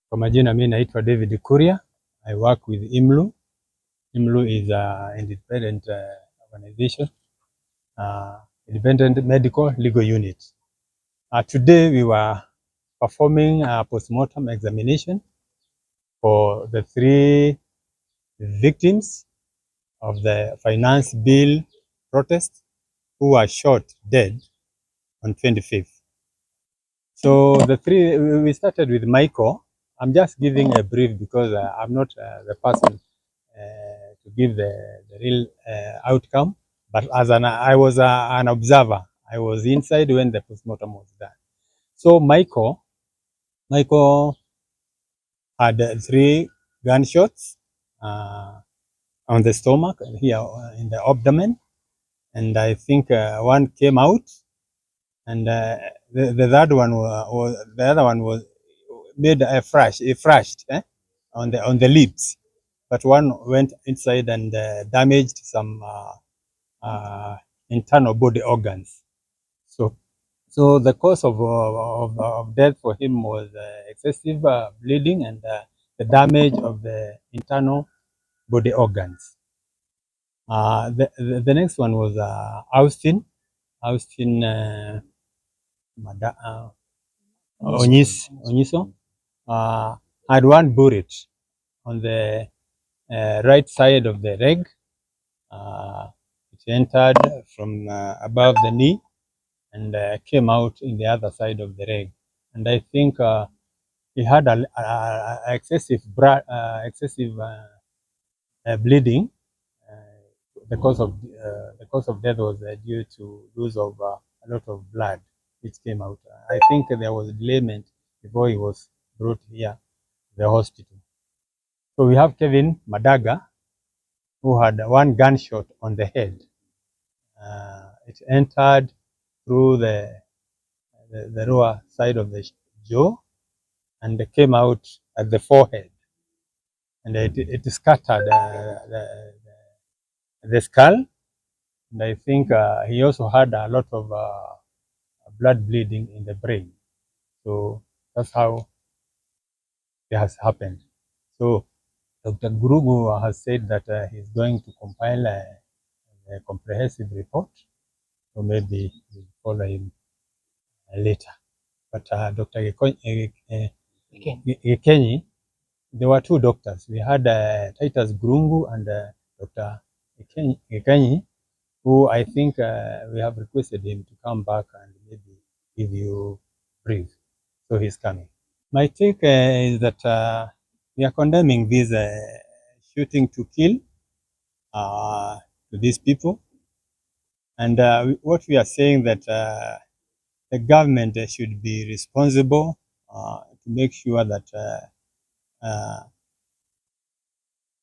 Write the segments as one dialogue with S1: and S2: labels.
S1: Kwa majina mimi naitwa David Kuria. I work with IMLU. IMLU is an independent organization, independent medical legal unit. Today we were performing a postmortem examination for the 3 victims of the finance bill protest who were shot dead on 25th. So the 3, we started with Michael. I'm just giving a brief because I'm not the person to give the real outcome. But as I was an observer. I was inside when the postmortem was done. So Michael had 3 gunshots on the stomach and here in the abdomen, and I think one came out, and the third one was made a flashed on the lips, but one went inside and damaged some internal body organs. So the cause of death for him was excessive bleeding and the damage of the internal body organs. The next one was Austin Onyiso had one bullet on the right side of the leg. It entered from above the knee and came out in the other side of the leg. And I think he had excessive bleeding. The cause of death was due to lose of a lot of blood which came out. I think there was delayment before he was brought here to the hospital. So we have Kevin Madaga, who had one gunshot on the head. It entered through the lower side of the jaw and came out at the forehead, and it scattered the skull. And I think he also had a lot of blood bleeding in the brain. So that's how it has happened. So Dr. Gurugu has said that he's going to compile a comprehensive report, so maybe we'll follow him later. But Dr. Gekenyi, there were 2 doctors. We had Titus Gurungu and Dr. Gekenyi, who I think we have requested him to come back and maybe give you brief. So he's coming. My take is that we are condemning this shooting to kill to these people, and what we are saying that the government should be responsible to make sure that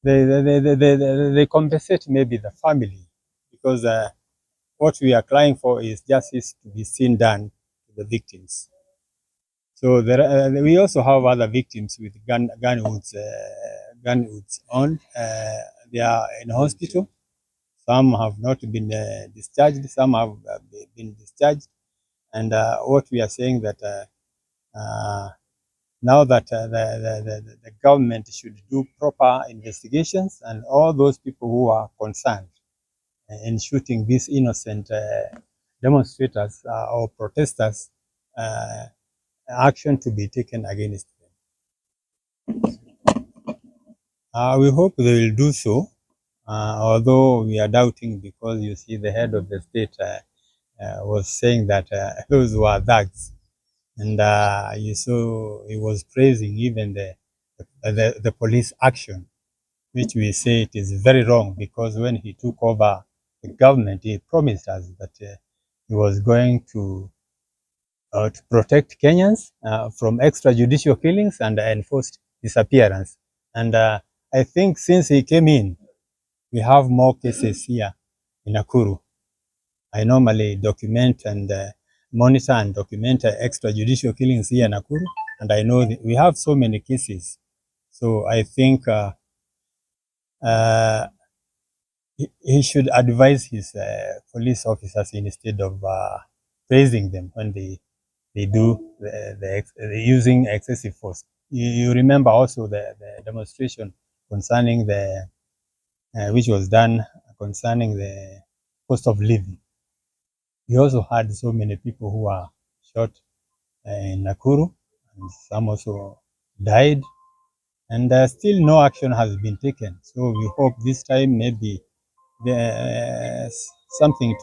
S1: they compensate maybe the family, because what we are crying for is justice to be seen done to the victims. So we also have other victims with gun wounds on. They are in hospital. Some have not been discharged. Some have been discharged. And what we are saying that now that the government should do proper investigations, and all those people who are concerned in shooting these innocent demonstrators or protesters, action to be taken against them. We hope they will do so, although we are doubting, because you see the head of the state was saying that those were thugs, and you saw he was praising even the police action, which we say it is very wrong, because when he took over the government, he promised us that he was going to protect Kenyans from extrajudicial killings and enforced disappearance. And I think since he came in, we have more cases here in Nakuru. I normally document and monitor and document extrajudicial killings here in Nakuru, and I know that we have so many cases. So I think he should advise his police officers instead of praising them when they do the using excessive force. you remember also the demonstration concerning the which was done concerning the cost of living. We also had so many people who were shot in Nakuru, and some also died, and still no action has been taken. So we hope this time maybe something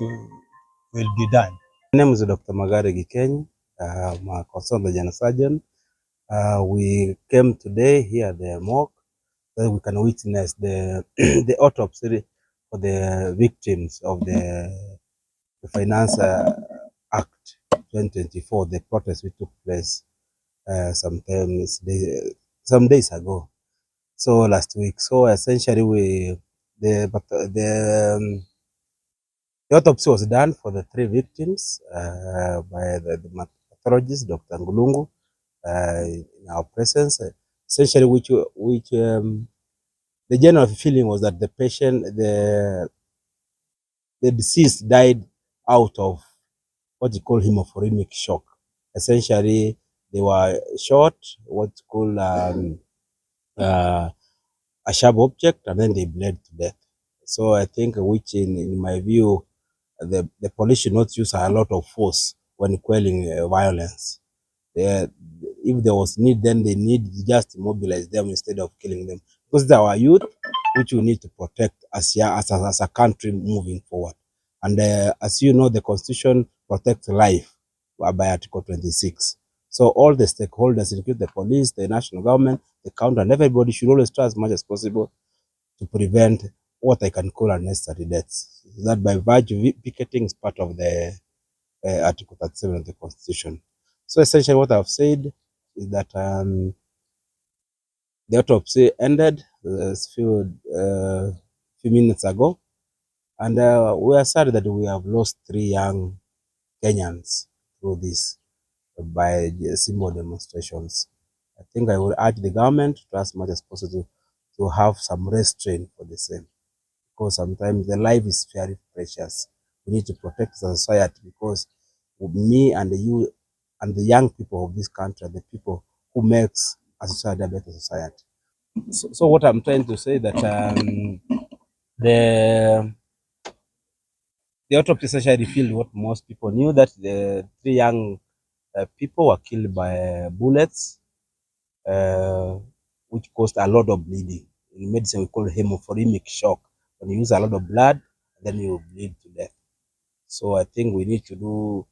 S1: will be done.
S2: My name is Dr. Magare Gikeny. I'm a consultant general surgeon. We came today here at the morgue so we can witness the the autopsy for the victims of the Finance Act 2024, the protest which took place some days ago. So last week. So essentially, the autopsy was done for the 3 victims by the pathologist, Dr. Ngulungu, in our presence. Essentially, the general feeling was that the deceased died out of what you call hemorrhagic shock. Essentially, they were shot, what you call a sharp object, and then they bled to death. So I think, which in my view, the police should not use a lot of force when quelling violence. If there was need, then they need to just immobilize them instead of killing them, because they are our youth, which we need to protect as a country moving forward. And as you know, the Constitution protects life by Article 26. So all the stakeholders, including the police, the national government, the county, and everybody should always try as much as possible to prevent what I can call unnecessary deaths. That by virtue of picketing is part of the Article 37 of the Constitution. So essentially what I've said is that the autopsy ended a few minutes ago, and we are sorry that we have lost 3 young Kenyans through this by symbol demonstrations. I think I will urge the government to as much as possible to have some restraint for the same, because sometimes the life is very precious. We need to protect the society, because me and you and the young people of this country are the people who makes a society a better society. So what I'm trying to say that the the autopsy essentially revealed what most people knew, that the 3 young people were killed by bullets, uh, which caused a lot of bleeding. In medicine, we call it hemorrhagic shock. When you use a lot of blood, then you bleed to death. So I think we need to do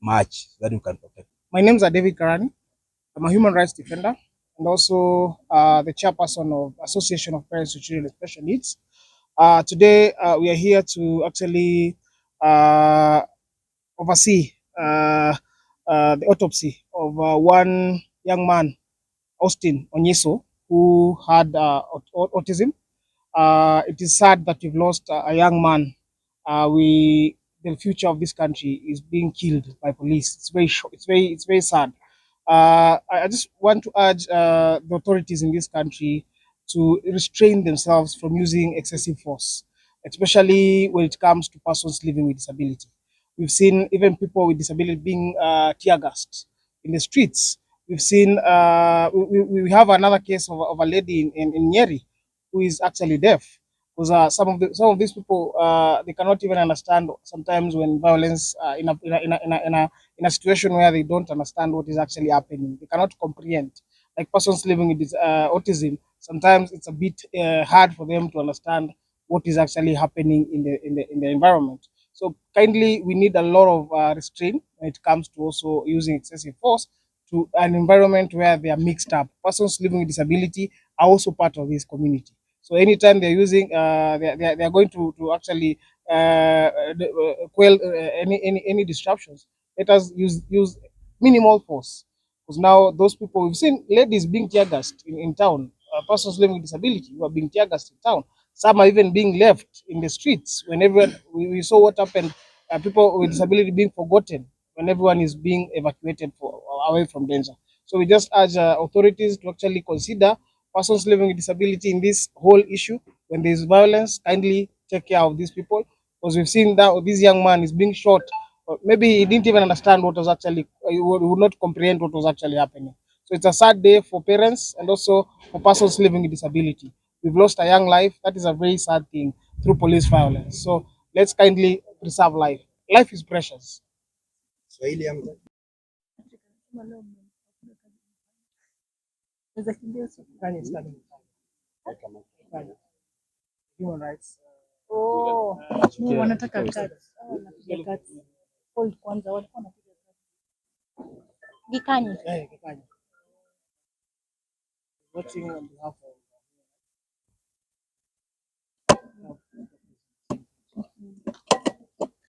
S2: much so that we can protect.
S3: My name is David Karani. I'm a human rights defender and also the chairperson of Association of Parents with Children with Special Needs. Today, we are here to actually oversee the autopsy of one young man, Austin Onyeso, who had autism. It is sad that we've lost a young man. The future of this country is being killed by police. It's very sad. I just want to urge the authorities in this country to restrain themselves from using excessive force, especially when it comes to persons living with disability. We've seen even people with disability being tear gassed in the streets. We've seen we have another case of a lady in Nyeri who is actually deaf, because some of these people they cannot even understand sometimes when violence in a situation where they don't understand what is actually happening. They cannot comprehend. Like persons living with this autism, sometimes it's a bit hard for them to understand what is actually happening in the environment. So kindly, we need a lot of restraint when it comes to also using excessive force to an environment where they are mixed up. Persons living with disability are also part of this community. So anytime they're using, they are going to actually quell any disruptions. Let us use minimal force, because now those people, we've seen ladies being tear gassed in town, persons living with disability who are being tear gassed in town. Some are even being left in the streets when everyone. We saw what happened. People with disability being forgotten when everyone is being evacuated away from danger. So we just urge authorities to actually consider persons living with disability in this whole issue. When there is violence, kindly take care of these people, because we've seen that this young man is being shot. Maybe he didn't even understand what was actually, he would not comprehend what was actually happening. So it's a sad day for parents and also for persons living with disability. We've lost a young life. That is a very sad thing through police violence. So let's kindly preserve life. Life is precious. Human rights.
S4: Oh, wanataka cuts. Oh, wanapiga cuts. Hold kwanza, walikuwa wanapiga cuts. Gikanye.
S3: Watching on behalf of